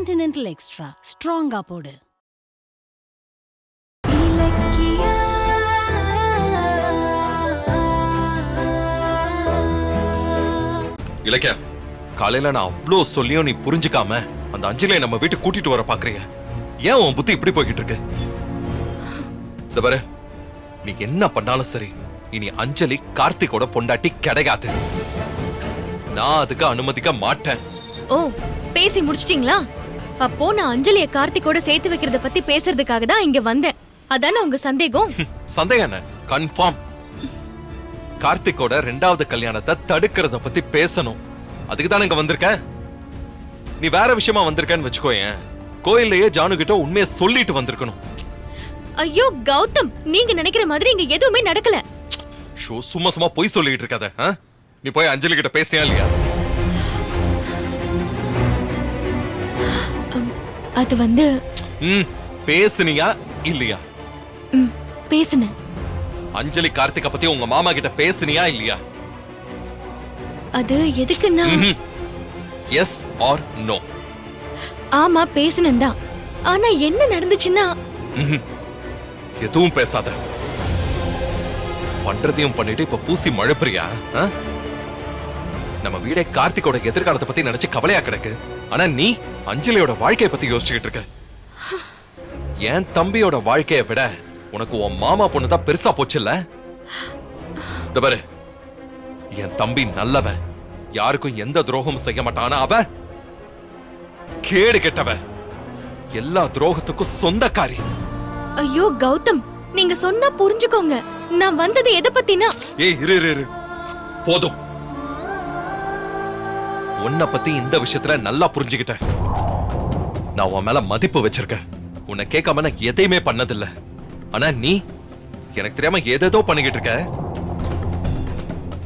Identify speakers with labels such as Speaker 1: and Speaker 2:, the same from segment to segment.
Speaker 1: Continental extra ஸ்ட்ராங்கா போடு.
Speaker 2: இலக்கியா, காலையில நான் அவ்வளோ சொல்லியும் நீ புரிஞ்சுக்காம அந்த அஞ்சலியை நம்ம வீட்டுக்கு கூட்டிட்டு வர பாக்குறீங்க. ஏன் உன் புத்தி இப்படி போய்கிட்டு இருக்கு? இந்த பாரு, நீ என்ன பண்ணாலும் சரி, இனி அஞ்சலி கார்த்திகோட பொண்டாட்டி கிடையாது. நான் அதுக்கு அனுமதிக்க மாட்டேன்.
Speaker 3: ஓ, பேசி முடிச்சிட்டீங்களா? அப்போ நான் அஞ்சலிய கார்த்திகோட சேர்த்து வைக்கிறத பத்தி பேசுறதுக்காக தான் இங்க வந்தேன். அதானே உங்க சந்தேகம்?
Speaker 2: சந்தேகம் என்ன? கன்ஃபார்ம். கார்த்திகோட 2வது கல்யாணத்தை தடுக்கிறத பத்தி பேசணும். அதுக்கு தானே இங்க வந்திருக்க. நீ வேற விஷயமா வந்திருக்கன்னு வச்சுக்கோயேன். கோயிலையே ஜானு கிட்ட உண்மையை சொல்லிட்டு வந்திருக்கணும்.
Speaker 3: ஐயோ கௌதம், நீங்க நினைக்கிற மாதிரி இங்க எதுவுமே நடக்கல.
Speaker 2: சும்மா சும்மா பொய் சொல்லிட்டு இருக்காத. நீ போய் அஞ்சலி கிட்ட பேசினியா இல்லையா?
Speaker 3: அது வந்து
Speaker 2: பேசுனியா இல்லையா?
Speaker 3: பேசுனேன்.
Speaker 2: அஞ்சலி கார்த்திக பத்தி உங்க மாமா கிட்ட பேசுனியா இல்லையா?
Speaker 3: அது எதுக்குன்னா
Speaker 2: எஸ் ஆர் நோ?
Speaker 3: ஆமா பேசுனேன் தான். ஆனா என்ன நடந்துச்சுன்னா
Speaker 2: எதுவும் பேசாத. பண்றதையும் பண்ணிட்டு இப்ப பூசி மழப்பிரியா? நம்ம வீடே கார்த்திகோட எதிர்காலத்தை பத்தி நினைச்சு கவலையா கிடக்கு. ஆனா நீ அஞ்சலியோட வாழ்க்கைய பத்தி யோசிச்சுக்கிட்டு இருக்க. என் தம்பியோட வாழ்க்கைய விட உனக்கு உன் மாமா பொண்ணுதான் பெருசா போச்சுல்ல? இந்த பாரு, என் தம்பி நல்லவன், யாருக்கும் எந்த துரோகமும் செய்ய மாட்டான். அவ கேடு கெட்டவ, எல்லா துரோகத்துக்கும் சொந்தக்காரி.
Speaker 3: ஐயோ கௌதம், நீங்க சொன்னா புரிஞ்சுக்கோங்க. நான் வந்தது எதை பத்தினா?
Speaker 2: ஏய் இரு, போதும். உன்னை பத்தி இந்த விஷயத்துல நல்லா புரிஞ்சுக்கிட்டேன். நான் உன் மேல மதிப்பு வச்சிருக்கேன். உன்னை கேட்காம நான் எதையுமே பண்ணதில்ல. ஆனா நீ எனக்கு தெரியாம ஏதேதோ பண்ணிக்கிட்டு இருக்க.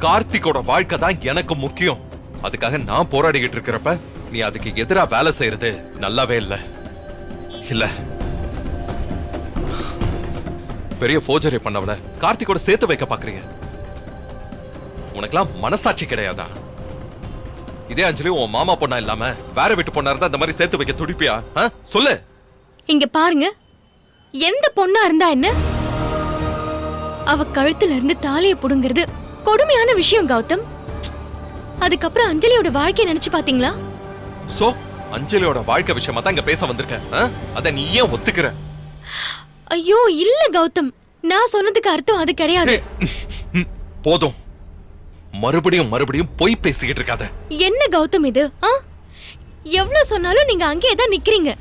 Speaker 2: கார்த்திகோட வாழ்க்கை தான் எனக்கு முக்கியம். அதுக்காக நான் போராடிக்கிட்டு இருக்கிறப்ப நீ அதுக்கு எதிரா வேலை செய்யறது நல்லாவே இல்ல. இல்ல, பெரிய போர்ஜரி பண்ணவள கார்த்திகோட சேர்த்து வைக்க பாக்குறீங்க. உனக்கெல்லாம் மனசாட்சி கிடையாதா? இதே அஞ்சலி உன் மாமா பொண்ணா இல்லாம வேற வீட்டு பொண்ணா இருந்தா இந்த மாதிரி சேர்த்து வைக்க துடிப்பியா? சொல்லு.
Speaker 3: இங்க பாருங்க, எந்த பொண்ணா இருந்தா என்ன, அவ கழுத்துல இருந்து தாலியை புடுங்கிறது கொடுமையான விஷயம் கௌதம். அதுக்கப்புறம் அஞ்சலியோட வாழ்க்கைய நினைச்சு பாத்தீங்களா?
Speaker 2: சோ அஞ்சலியோட வாழ்க்கை விஷயமா தான் இங்க பேச வந்திருக்க. அத நீ ஏன் ஒத்துக்கிற?
Speaker 3: ஐயோ இல்ல கௌதம், நான் சொன்னதுக்கு அர்த்தம் அது கிடையாது.
Speaker 2: போதும், மறுபடியும் பொய் பேசிக்கிட்டு இருக்காத.
Speaker 3: என்ன கௌதம் இது? எவ்வளவு சொன்னாலும் நீங்க அங்கேயே தான் நிக்கிறீங்க.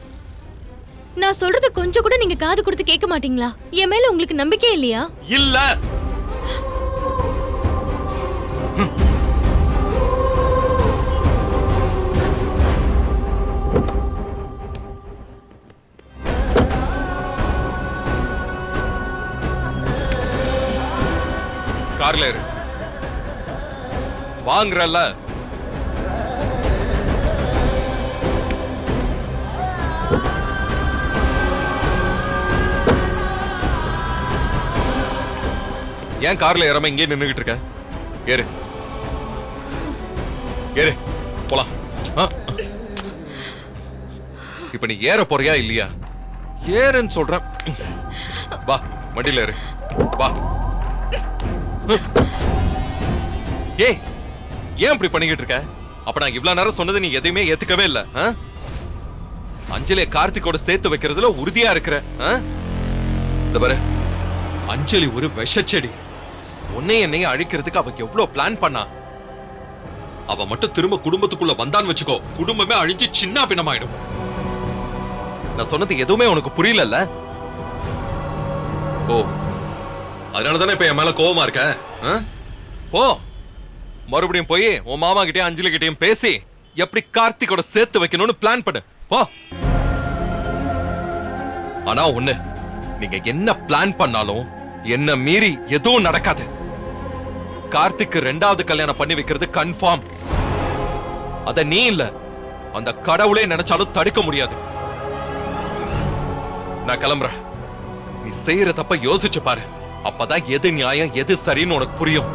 Speaker 3: நான் சொல்றது கொஞ்சம் கூட நீங்க காது கொடுத்து கேட்க மாட்டீங்களா? என் மேல உங்களுக்கு நம்பிக்கை இல்லையா?
Speaker 2: இல்ல. கார்ல இரு. வாங்குறல்ல. ஏன் கார்ல ஏறாம இங்கே நின்னுகிட்டு இருக்க? ஏறு ஏறு, போலாம். இப்ப நீ ஏற போறியா இல்லையா? ஏறுன்னு சொல்றேன். வா, வண்டியில ஏறு. வா. ஏய், ஏன் இப்படி பண்ணிக்கிட்டு இருக்க? அப்ப நான் இவ்வளவு நேரம் சொன்னது நீ எதையுமே ஏத்துக்கவே இல்ல. அஞ்சலியை கார்த்திகோட சேர்த்து வைக்கிறதுல உறுதியா இருக்கிற. இந்த பாரு, அஞ்சலி ஒரு விஷச்செடி. என்னைய அழிக்கிறதுக்கு அவ எவ்வளவு பிளான் பண்ணா. அவ மட்டும் திரும்ப குடும்பத்துக்குள்ள வந்தான்னு வச்சுக்கோ, குடும்பமே அழிஞ்சு சின்ன பின்னமாயிடும். நான் சொன்னது எதுவுமே உனக்கு புரியல. ஓ, அதனாலதானே இப்ப என் மேல கோவமா இருக்க? போ, மறுபடியும் போய் உன் மாமா கிட்டயும் அஞ்சலி கிட்டயும் பேசி எப்படி கார்த்திகோட சேர்த்து வைக்கணும்னு பிளான் பண்ணு. போ. ஆனா ஒண்ணு, நீங்க என்ன பிளான் பண்ணாலும் என்ன மீறி எதுவும் நடக்காது. கார்த்திக்கு 2வது கல்யாணம் பண்ணி வைக்கிறது கன்ஃபார்ம். அத நீ இல்ல, அந்த கடவுளே நினைச்சாலும் தடுக்க முடியாது. நான் கிளம்புறேன். நீ செய்யற தப்ப யோசிச்சு பாரு. அப்பதான் எது நியாயம் எது சரின்னு உனக்கு புரியும்.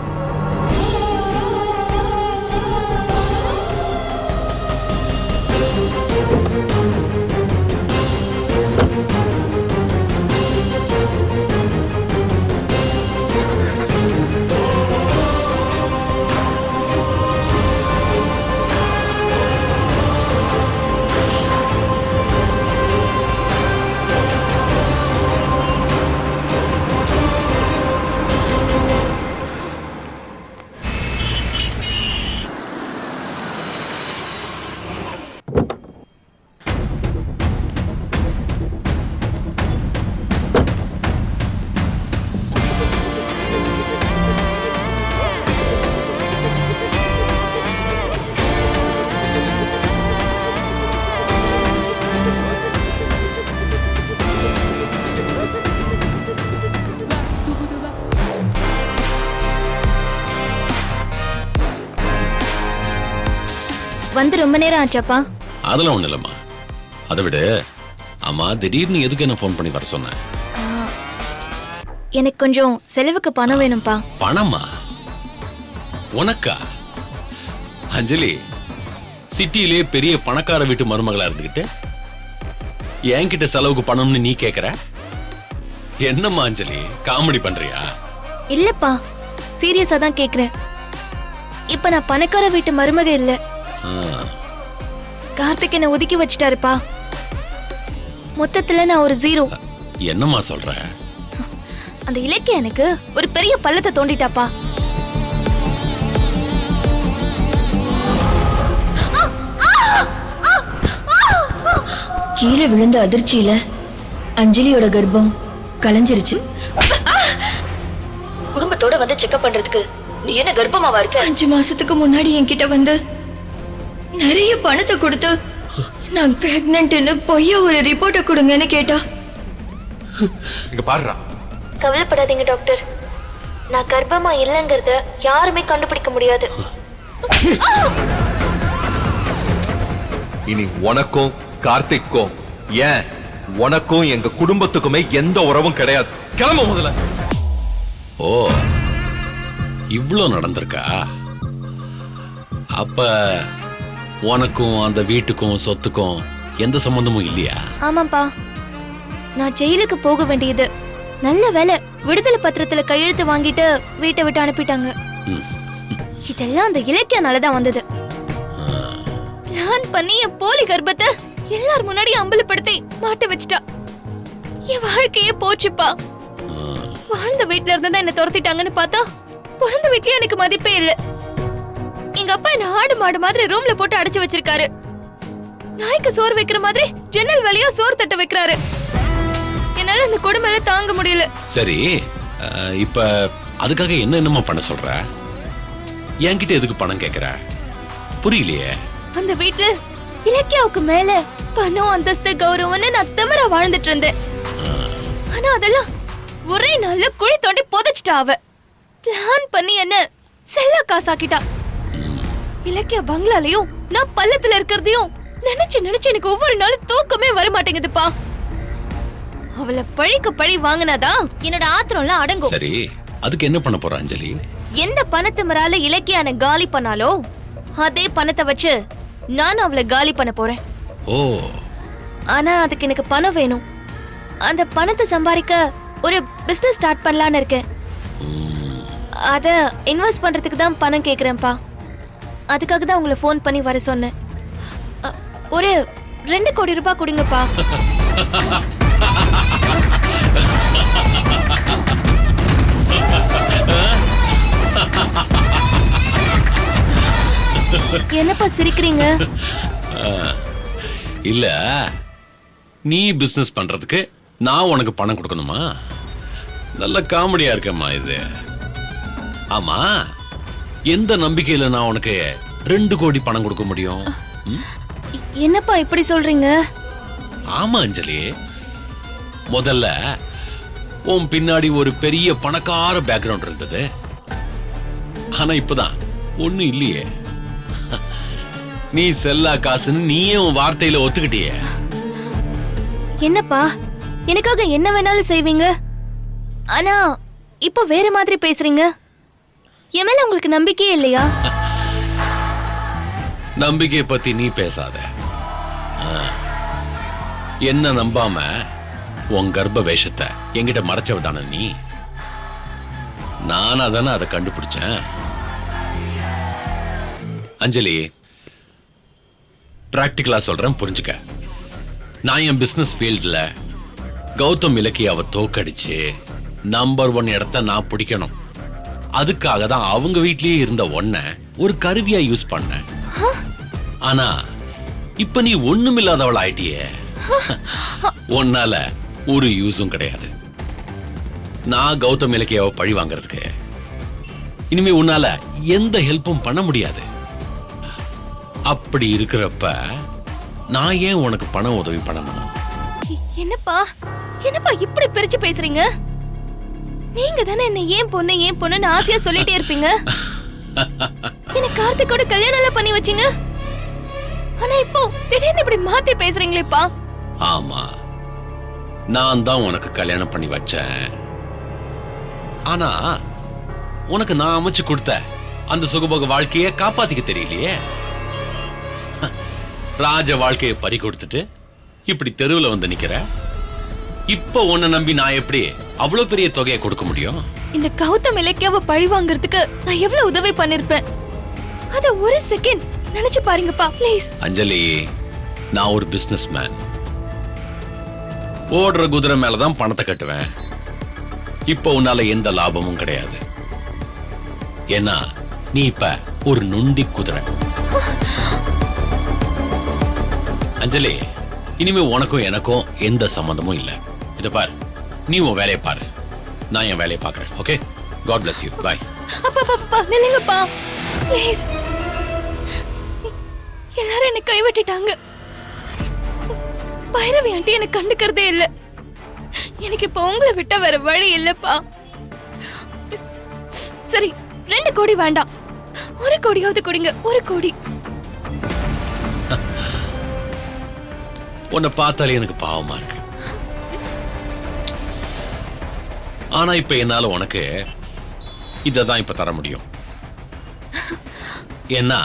Speaker 4: வந்து ரொம்ப நேரம் ஆச்சாப்பா?
Speaker 5: அதெல்லாம் ஒண்ணு இல்லம்மா. அதை விட அம்மா திடீர்னு எதுக்கு என்ன ஃபோன் பண்ணி வர சொன்ன?
Speaker 4: எனக்கு கொஞ்சம் செலவுக்கு பணம் வேணும்ப்பா.
Speaker 5: பணமா? உனக்கா? அஞ்சலி, சிட்டியிலே பெரிய பணக்கார வீட்டு மருமகளா இருந்துகிட்டு என்கிட்ட செலவுக்கு பணம்னு நீ கேக்குற? என்னம்மா அஞ்சலி, காமெடி பண்றியா?
Speaker 4: இல்லப்பா, சீரியஸா தான் கேக்குறேன். இப்ப நான் பணக்கார வீட்டு மருமக இல்ல. கார்த்திக் என்ன ஒதுக்கி வச்சிட்டாருப்பா. மொத்தத்துல நான் ஒரு ஜீரோ.
Speaker 5: என்னம்மா சொல்ற?
Speaker 4: அந்த இலக்கிய எனக்கு ஒரு பெரிய பள்ளத்தை தோண்டிட்டாப்பா.
Speaker 6: கீழே விழுந்த அதிர்ச்சியில அஞ்சலியோட கர்ப்பம் கலைஞ்சிருச்சு. குடும்பத்தோட வந்து செக்அப் பண்றதுக்கு நீ என்ன கர்ப்பமாவா இருக்க? 5 மாசத்துக்கு முன்னாடி என்கிட்ட வந்து நிறைய பணத்தை கொடுத்து நான் பிரெக்னன்ட்னு பொய்யா ஒரு ரிப்போர்ட்டை கொடுங்கன்னு கேட்டா.
Speaker 2: இங்க பாருடா.
Speaker 4: கவலைப்படாதீங்க டாக்டர், நான் கர்ப்பமா இல்லைங்கிறத யாருமே கண்டுபிடிக்க முடியாது.
Speaker 2: இனி உனக்கும் கார்த்திக்கும், ஏன் உனக்கும் எங்க குடும்பத்துக்குமே எந்த உறவும் கிடையாது. கிளம்ப முதல்ல.
Speaker 5: ஓ, இவ்ளோ நடந்திருக்கா? அப்ப உனக்கும் அந்த வீட்டுக்கும் சொத்துக்கும் எந்த சம்பந்தமும் இல்லையா?
Speaker 4: ஆமாப்பா, நான் ஜெயிலுக்கு போக வேண்டியது. நல்ல வேலை, விடுதலை பத்திரத்துல கையெழுத்து வாங்கிட்டு வீட்டை விட்டு அனுப்பிட்டாங்க. இதெல்லாம் அந்த இலக்கியனாலதான் வந்தது. பிளான் பண்ணி என் போலி கர்ப்பத்தை எல்லார் முன்னாடி அம்பலப்படுத்தி மாட்ட வச்சுட்டா. என் வாழ்க்கையே போச்சுப்பா. வாழ்ந்த வீட்டுல இருந்தா என்ன துரத்திட்டாங்கன்னு பார்த்தா பிறந்த வீட்லயே எனக்கு மதிப்பே இல்ல. எங்க அப்பா என்ன ஆடு மாடு மாதிரி ரூம்ல போட்டு அடைச்சு வச்சிருக்காரு. நாய்க்கு சோறு வைக்கிற மாதிரி ஜன்னல் வழியா சோறு தட்ட வைக்கிறாரு. என்னால அந்த கொடுமையில தாங்க முடியல.
Speaker 5: சரி, இப்ப அதுக்காக என்னமா பண்ண சொல்ற? என்கிட்ட எதுக்கு பணம் கேக்குற? புரியலையே.
Speaker 4: அந்த வீட்டுல இலக்கியாவுக்கு மேல பணம், அந்தஸ்து, கௌரவம்னு நான் திமிரா வாழ்ந்துட்டு இருந்தேன். ஆனா அதெல்லாம் ஒரே நாள்ல குழி தோண்டி புதைச்சிட்டா அவ. பிளான் பண்ணி என்ன செல்ல காசாக்கிட்டா. இலக்கிய பங்களாலையும் நான் பள்ளத்துல இருக்கிறதையும் நினைச்சு நினைச்சு எனக்கு ஒவ்வொரு நாளும் தூக்கமே வர மாட்டேங்குதுப்பா. அவளை பழிக்கு பழி வாங்கினாதான் என்னோட ஆத்திரம்லாம் அடங்கும்.
Speaker 5: சரி, அதுக்கு என்ன பண்ண போற அஞ்சலி?
Speaker 4: எந்த பணத்திமிரால இலக்கியான காலி பண்ணாலோ அதே பணத்தை வச்சு நான் அவளை காலி பண்ண போறேன்.
Speaker 5: ஓ,
Speaker 4: ஆனா அதுக்கு எனக்கு பணம் வேணும். அந்த பணத்தை சம்பாதிக்க ஒரு பிசினஸ் ஸ்டார்ட் பண்ணலான்னு இருக்கேன். அத இன்வெஸ்ட் பண்றதுக்கு தான் பணம் கேக்குறேன்ப்பா. அதுக்காக தான் உங்களை ஃபோன் பண்ணி வர சொன்னேன். ஒரு 2 கோடி ரூபாய் கொடுங்கப்பா. என்னப்பா சிரிக்கிறீங்க?
Speaker 5: இல்ல, நீ பிசினஸ் பண்றதுக்கு நான் உனக்கு பணம் கொடுக்கணுமா? நல்ல காமெடியா இருக்கம்மா இது. ஆமா, எந்த நம்பிக்கையில நான் உனக்கு 2 கோடி பணம் கொடுக்க முடியும்?
Speaker 4: என்னப்பா இப்படி சொல்றீங்க?
Speaker 5: ஆமா அஞ்சலி, முதல்ல உன் பின்னாடி ஒரு பெரிய பணக்கார பேக்ரவுண்ட் இருந்தது. ஆனா இப்பதான் ஒண்ணு இல்லையே. நீ செல்லா காசுன்னு நீயே உன் வார்த்தையில ஒத்துக்கிட்டியே.
Speaker 4: என்னப்பா, எனக்காக என்ன வேணாலும் செய்வீங்க. ஆனா இப்ப வேற மாதிரி பேசுறீங்க. என் மேல உங்களுக்கு நம்பிக்கையே இல்லையா?
Speaker 5: நம்பிக்கையை பத்தி நீ பேசாத. என்ன நம்பாம உன் கர்ப்ப வேஷத்தை என்கிட்ட மறைச்சவதான நீ. நான் அதானே அதை கண்டுபிடிச்சேன். அஞ்சலி, பிராக்டிகலா சொல்றேன், புரிஞ்சுக்க. நான் என் பிசினஸ் ஃபீல்ட்ல கௌதம் இலக்கியாவை தோக்கடிச்சு நம்பர் 1 இடத்த நான் பிடிக்கணும். அதுக்காக தான் அவங்க வீட்லயே இருந்த ஒன்ன ஒரு கருவியா யூஸ் பண்ண. ஆனா இப்ப நீ ஒண்ணுமில்லாதவள் ஆயிட்டியே. உன்னால ஒரு யூஸும் கிடையாது. நான் கௌதம் இலக்கியாவை பழி வாங்கறதுக்கு இனிமே உன்னால எந்த ஹெல்ப்பும் பண்ண முடியாது. அப்படி இருக்கிறப்ப நான் ஏன் உனக்கு பண உதவி பண்ணணும்?
Speaker 4: என்னப்பா என்னப்பா இப்படி பிரிச்சு பேசுறீங்க? நீங்க தானே என்ன ஏன் பொண்ணுன்னு ஆசையா சொல்லிட்டே இருப்பீங்க. என்ன கார்த்திகோட கல்யாணம் எல்லாம் பண்ணி வச்சீங்க. ஆனா இப்போ திடீர்னு இப்படி மாத்தி பேசுறீங்களேப்பா.
Speaker 5: ஆமா, நான் தான் உனக்கு கல்யாணம் பண்ணி வச்சேன். ஆனா உனக்கு நான் அமைச்சு கொடுத்த அந்த சுகபோக வாழ்க்கையை காப்பாத்திக்க தெரியலையே. ராஜ வாழ்க்கையை பறி கொடுத்துட்டு இப்படி தெருவுல வந்து நிக்கிற. இப்ப உன்னை நம்பி நான் எப்படி அவ்வளவு பெரிய தொகையை கொடுக்க முடியும்?
Speaker 4: இந்த கௌதம் இலக்கியாவை பழி வாங்குறதுக்கு நான் எவ்வளவு உதவி பண்ணிருப்பேன். அத ஒரு செகண்ட் நினைச்சு பாருங்கப்பா ப்ளீஸ்.
Speaker 5: அஞ்சலி, நான் ஒரு பிசினஸ் மேன். ஓடுற குதிரை மேலதான் பணத்தை கட்டுவேன். இப்ப உன்னால எந்த லாபமும் கிடையாது. ஏன்னா நீ இப்ப ஒரு நொண்டி குதிரை. அஞ்சலி, இனிமே உனக்கும் எனக்கும் எந்த சம்பந்தமும் இல்ல. இத பாரு, நீ உன் வேலையை பாரு, நான் என் வேலையை பாக்குறேன். Okay, god bless you. Bye.
Speaker 4: அப்பா நில்லுங்கப்பா ப்ளீஸ். எல்லாரும் என்ன கைவிட்டுட்டாங்க. பைரவி ஆண்டி என்ன கண்டுக்கிறதே இல்ல. எனக்கு இப்ப உங்களை விட்ட வேற வழி இல்லப்பா. சரி, 2 கோடி வேண்டாம், 1 கோடியாவது கொடுங்க. 1 கோடி.
Speaker 5: உன்னை பார்த்தாலே எனக்கு பாவமா இருக்கு. ஆனா இப்ப என்னால உனக்கு இததான் இப்ப தர முடியும். ஏன்னா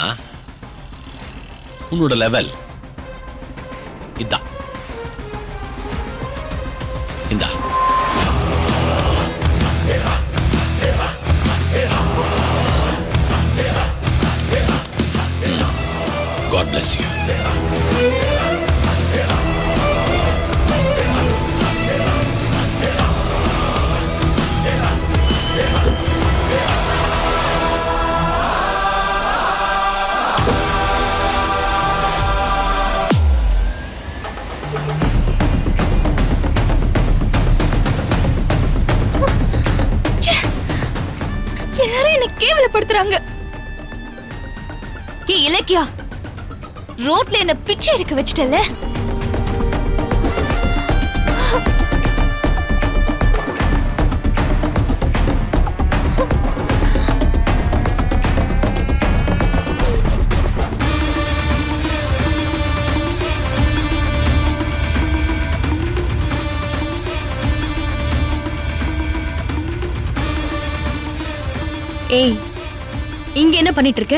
Speaker 5: உன்னோட லெவல் இதான். இந்தா. God bless you.
Speaker 4: எல்லாரும் என்ன கேவலப்படுத்துறாங்க. ஏய் இலக்கியா, ரோட்ல என்ன பிச்சை எடுக்க வச்சிட்டல.
Speaker 3: ஏய், இங்க என்ன பண்ணிட்டு இருக்க?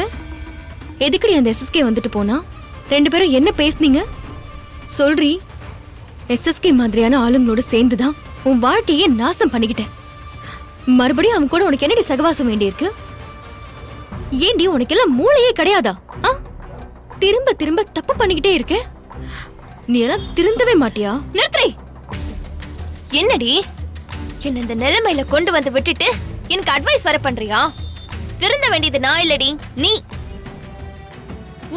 Speaker 3: எதுக்குடி அந்த எஸ்எஸ்கே வந்துட்டு போனா? 2 பேரும் என்ன பேசுனீங்க சொல்றி? எஸ்எஸ்கே மாதிரியான ஆளுங்களோட சேர்ந்துதான் உன் வாழ்க்கையே நாசம் பண்ணிக்கிட்டேன். மறுபடியும் அவன் கூட உனக்கு என்னடி சகவாசம் வேண்டியிருக்கு? ஏண்டி உனக்கெல்லாம் மூளையே கிடையாதா? திரும்ப திரும்ப தப்பு பண்ணிக்கிட்டே இருக்க. நீ எல்லாம் திருந்தவே மாட்டியா?
Speaker 4: நிறுத்துறி. என்னடி என்ன இந்த நிலைமையில கொண்டு வந்து விட்டுட்டு எனக்கு அட்வைஸ் வர பண்றியா? திருந்த வேண்டியது நான் இல்லடி, நீ.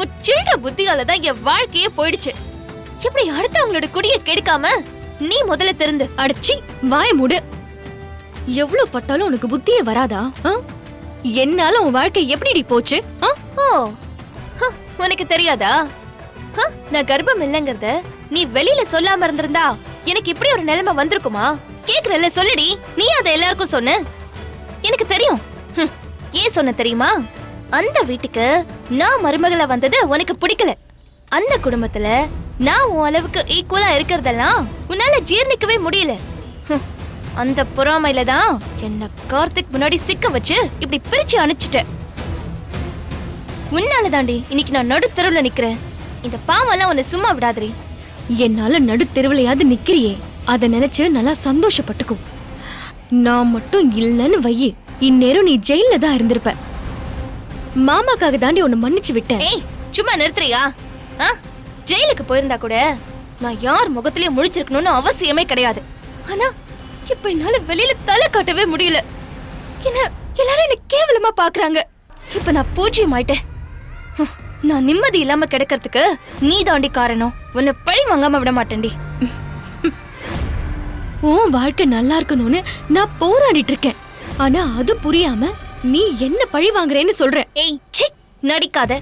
Speaker 4: உச்சில்ற புத்தியால தான் என் வாழ்க்கையே போயிடுச்சு. எப்படி அடுத்தவங்களோட குடியை கெடுக்காம நீ முதல்ல திருந்து.
Speaker 3: அடச்சி, வாய மூடு. எவ்வளவு பட்டாலும் உனக்கு புத்தியே வராதா? என்னால உன் வாழ்க்கை எப்படி போச்சு?
Speaker 4: ஓ, உனக்கு தெரியாதா? நான் கர்ப்பம் இல்லங்கறத நீ வெளியில சொல்லாம இருந்திருந்தா எனக்கு இப்படி ஒரு நிலைமை வந்திருக்குமா? கேக்குறல, சொல்லுடி. நீ அதை எல்லாருக்கும் சொன்ன. எனக்கு தெரியும். ஏன் சொன்ன தெரியுமா? அந்த வீட்டுக்கு நான் மருமகளா வந்தது உனக்கு பிடிக்கல. அந்த குடும்பத்துல நான் உன் அளவுக்கு ஈக்குவலா இருக்கிறதெல்லாம் உன்னால ஜீர்ணிக்கவே முடியல. அந்த பொறாமையில தான் என்ன கார்த்திக் முன்னாடி சிக்க வச்சு இப்படி பிரிச்சு அனுப்பிச்சிட்ட. உன்னால தாண்டி இன்னைக்கு நான் நடுத்தெருவுல நிக்கிறேன். இந்த பாவெல்லாம் உன்னை சும்மா விடாதீ.
Speaker 3: என்னால நடுத்தெருவுலையாவது நிக்கிறியே, அத நினைச்சு நல்லா சந்தோஷப்பட்டுக்கும். நான் மட்டும் இல்லன்னு வையி, இந்நேரம் நீ ஜெயில தான் இருந்திருப்ப. மாமாக்காக தாண்டி உன்னை மன்னிச்சு விட்டேன்.
Speaker 4: ஏய், சும்மா நிறுத்துறியா? ஜெயிலுக்கு போயிருந்தா கூட நான் யார் முகத்திலயும் முழிச்சிருக்கணும்னு அவசியமே கிடையாது. ஆனா இப்ப என்னால வெளியில தலை காட்டவே முடியல. என்ன எல்லாரும் என்ன கேவலமா பாக்குறாங்க. இப்ப நான் பூஜ்யம் ஆயிட்டேன். நான் நிம்மதி இல்லாம கிடக்கிறதுக்கு நீ தாண்டி காரணம். உன்னை பழி வாங்காம விட மாட்டேன்டி.
Speaker 3: உன் வாழ்க்கை நல்லா இருக்கணும்னு நான் போராடிட்டு இருக்கேன். ஆனா அது புரியாம நீ என்ன பழி வாங்குறேன்னு சொல்ற.
Speaker 4: ஏய் சி, நடிக்காத.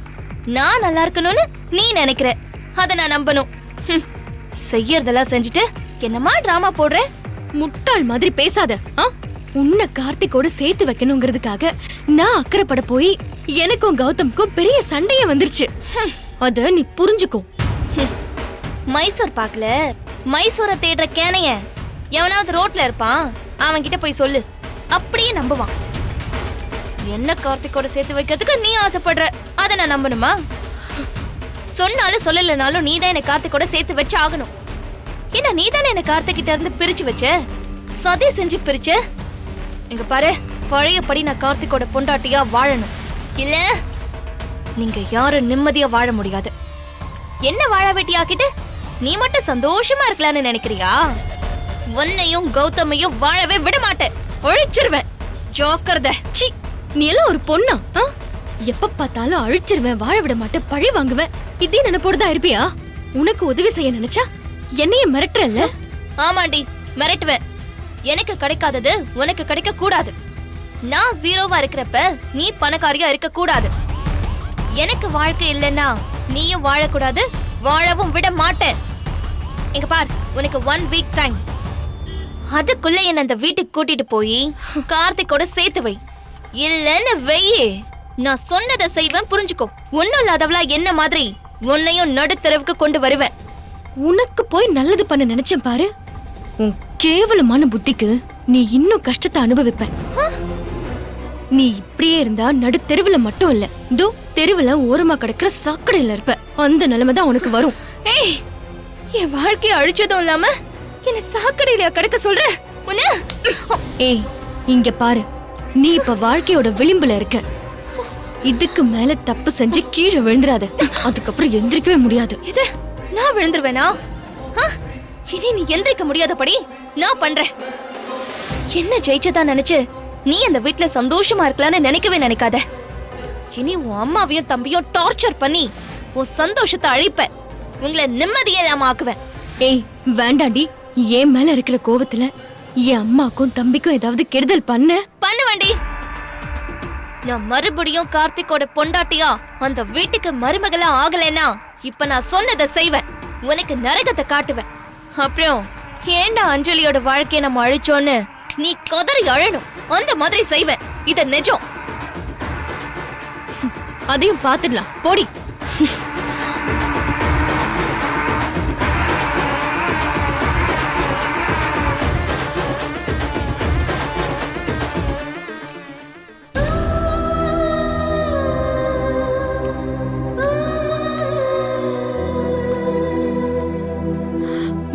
Speaker 4: நான் நல்லா இருக்கணும்னு நீ நினைக்கிற, அத நான் நம்பணும். செய்யறதெல்லாம் செஞ்சுட்டு என்னமா டிராமா போடுற?
Speaker 3: முட்டாள் மாதிரி பேசாத. உன்னை கார்த்திகோட சேர்த்து வைக்கணுங்கிறதுக்காக நான் அக்கறைப்பட போய் எனக்கும் கௌதம்க்கும் பெரிய சண்டையே வந்துருச்சு. அத நீ புரிஞ்சுக்கோ.
Speaker 4: மைசூர் பாக்கல மைசூரை தேடுற கேனைய எவனாவது ரோட்ல இருப்பான், அவன் கிட்ட போய் சொல்லு, அப்படியே நம்புவான். என்ன கார்த்திகோட சேர்த்து வைக்கிறதுக்கு நீ ஆசைப்படுற, அதை நான் நம்பணுமா? சொன்னாலும் சொல்லலைனாலும் நீதான் என்ன கார்த்திகோட சேர்த்து வச்சு ஆகணும். என்ன நீதானே என்ன கார்த்திகிட்ட இருந்து பிரிச்சு வச்ச, சதி செஞ்சு பிரிச்ச. இங்க பாரு, பழையபடி நான் கார்த்திகோட பொண்டாட்டியா வாழணும், இல்ல நீங்க யாரும் நிம்மதியா வாழ முடியாது. என்ன வாழ வெட்டியாக்கிட்டு நீ மட்டும் சந்தோஷமா இருக்கலாம்னு நினைக்கிறியா? உன்னையும் கௌதமையும் வாழவே விட மாட்டேன், ஒழிச்சிருவேன். ஜாக்கிரதை.
Speaker 3: சி, நீ எல்லாம் ஒரு பொண்ணா? எப்ப பார்த்தாலும் அழிச்சிருவேன், வாழ விட மாட்டேன், பழி வாங்குவேன், இதே நினைப்போடுதான் இருப்பியா? உனக்கு உதவி செய்ய நினைச்சா என்னைய மிரட்டுறல்ல?
Speaker 4: ஆமாண்டி, மிரட்டுவேன். எனக்கு கிடைக்காதது உனக்கு கிடைக்க கூடாது. நான் ஜீரோவா இருக்கிறப்ப நீ பணக்காரியா இருக்க கூடாது. எனக்கு வாழ்க்கை இல்லைன்னா நீயும் வாழக்கூடாது, வாழவும் விட மாட்டேன். இங்க பார், உனக்கு 1 வீக் டைம். அதுக்குள்ள என்ன அந்த வீட்டுக்கு கூட்டிட்டு போய் கார்த்திகோட சேர்த்து வை. இல்லன்னு வெய்யே, நான் சொன்னதை செய்வேன், புரிஞ்சுக்கோ. ஒன்னும் இல்லாதவளா என்ன மாதிரி உன்னையும் நடுத்தரவுக்கு கொண்டு வருவேன்.
Speaker 3: உனக்கு போய் நல்லது பண்ண நினைச்சேன் பாரு, உன் கேவலமான புத்திக்கு நீ இன்னும் கஷ்டத்தை அனுபவிப்ப. நீ இப்படியே இருந்தா நடு தெருவுல மட்டும் இல்ல, இதோ தெருவுல ஓரமா கிடக்குற சாக்கடையில இருப்ப. அந்த நிலைமைதான் உனக்கு வரும்.
Speaker 4: ஏய், என் வாழ்க்கைய அழிச்சதும் இல்லாம என்ன சாக்கடையில கிடக்க சொல்ற?
Speaker 3: ஏய், இங்க பாரு, நீ இப்ப வாழ்க்கையோட விளிம்புல இருக்க. இதுக்கு மேல தப்பு செஞ்சு கீழே விழுந்துராத, அதுக்கப்புறம் எந்திரிக்கவே முடியாது.
Speaker 4: இது நான் விழுந்துருவேனா? இனி நீ எந்திரிக்க முடியாதபடி நான் பண்றேன். என்ன ஜெயிச்சதா நினைச்சு நீ அந்த வீட்டுல சந்தோஷமா இருக்கலாம்னு நினைக்கவே நினைக்காத. இனி உன் அம்மாவையும் தம்பியும் டார்ச்சர் பண்ணி உன் சந்தோஷத்தை அழிப்ப, உங்களை நிம்மதியே இல்லாம ஆக்குவேன்.
Speaker 3: ஏய் வேண்டாண்டி, என் மேல இருக்கிற கோவத்துல என் அம்மாக்கும் தம்பிக்கும் ஏதாவது கெடுதல்
Speaker 4: பண்ணுவேண்டி. நான் மறுபடியும் கார்த்திகோட பொண்டாட்டியா அந்த வீட்டுக்கு மருமகளா ஆகலைன்னா இப்ப நான் சொன்னதை செய்வேன், உனக்கு நரகத்தை காட்டுவேன். அப்புறம் ஏண்டா அஞ்சலியோட வாழ்க்கையை நம்ம அழிச்சோன்னு நீ கதறி அழணும், அந்த மாதிரி செய்வேன். இது நிஜம்.
Speaker 3: அதையும் பாத்துடலாம், போடி.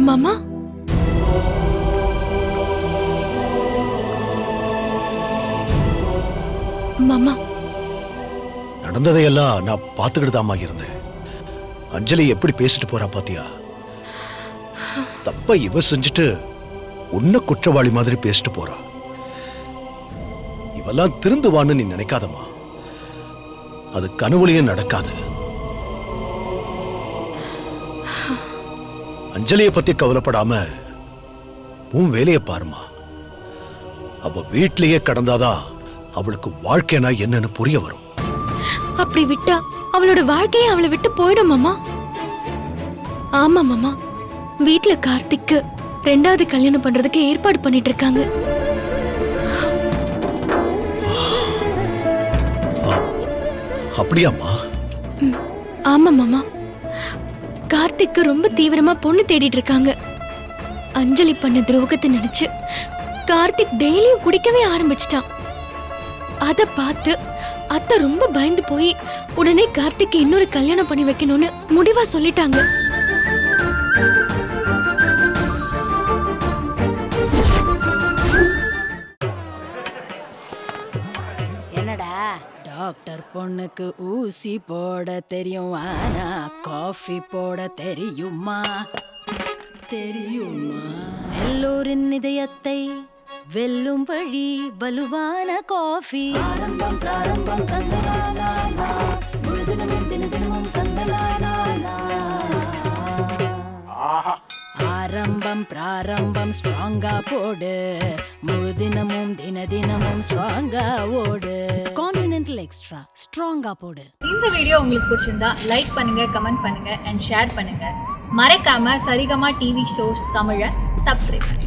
Speaker 3: மாமா, மாமா,
Speaker 7: நடந்ததையெல்லாம் நான் பார்த்துக்கிட்டு தாமா இருந்தேன். அஞ்சலி எப்படி பேசிட்டு போறா பாத்தியா? தப்ப இவ செஞ்சுட்டு உன்ன குற்றவாளி மாதிரி பேசிட்டு போறா. இவெல்லாம் திருந்துவான்னு நீ நினைக்காதம்மா, அது கனவுலயே நடக்காது. அஞ்சலியை பத்தி கவலைப்படாம உன் வேலையை பாருமா. அவ வீட்லயே கடந்தாதான் அவளுக்கு வாழ்க்கைனா என்னன்னு புரிய வரும்.
Speaker 3: அப்படி விட்டா அவளோட வாழ்க்கையை அவளை விட்டு போயிடும் மாமா. ஆமா மாமா, வீட்ல கார்த்திக்கு 2வது கல்யாணம் பண்றதுக்கு ஏற்பாடு பண்ணிட்டு இருக்காங்க.
Speaker 7: அப்படியாம்மா?
Speaker 3: ஆமா மாமா, கார்த்திக்கு ரொம்ப தீவிரமா பொண்ணு தேடிட்டு இருக்காங்க. அஞ்சலி பண்ண துரோகத்தை நினைச்சு கார்த்திக் டெய்லியும் குடிக்கவே ஆரம்பிச்சிட்டான். அத பார்த்து அத்தை ரொம்ப பயந்து போய் உடனே கார்த்திக்கு இன்னொரு கல்யாணம் பண்ணி வைக்கணும்னு முடிவா சொல்லிட்டாங்க.
Speaker 1: என்னடா டாக்டர் பொண்ணுக்கு ஊசி போட தெரியும், ஆனா காஃபி போட தெரியுமா? தெரியுமா? எல்லோரின் இதயத்தை வெல்லும் வழி வலுவான காஃபி. ஆரம்பம் பிராரம்பம் தந்தலானா, முழு தினமும் தினமும் தந்தலானா. ஆரம்பம் பிராரம்பம் ஸ்ட்ராங்கா போடு, முழு தினமும் தினமும் ஸ்ட்ராங்கா ஓடு. கான்டினென்டல் எக்ஸ்ட்ரா ஸ்ட்ராங்கா போடு.
Speaker 8: இந்த வீடியோ உங்களுக்கு பிடிச்சிருந்தா லைக் பண்ணுங்க, கமெண்ட் பண்ணுங்க அண்ட் ஷேர் பண்ணுங்க. மறக்காம சரிகமா டிவி ஷோஸ் தமிழை சப்ஸ்கிரைப் பண்ணுங்க.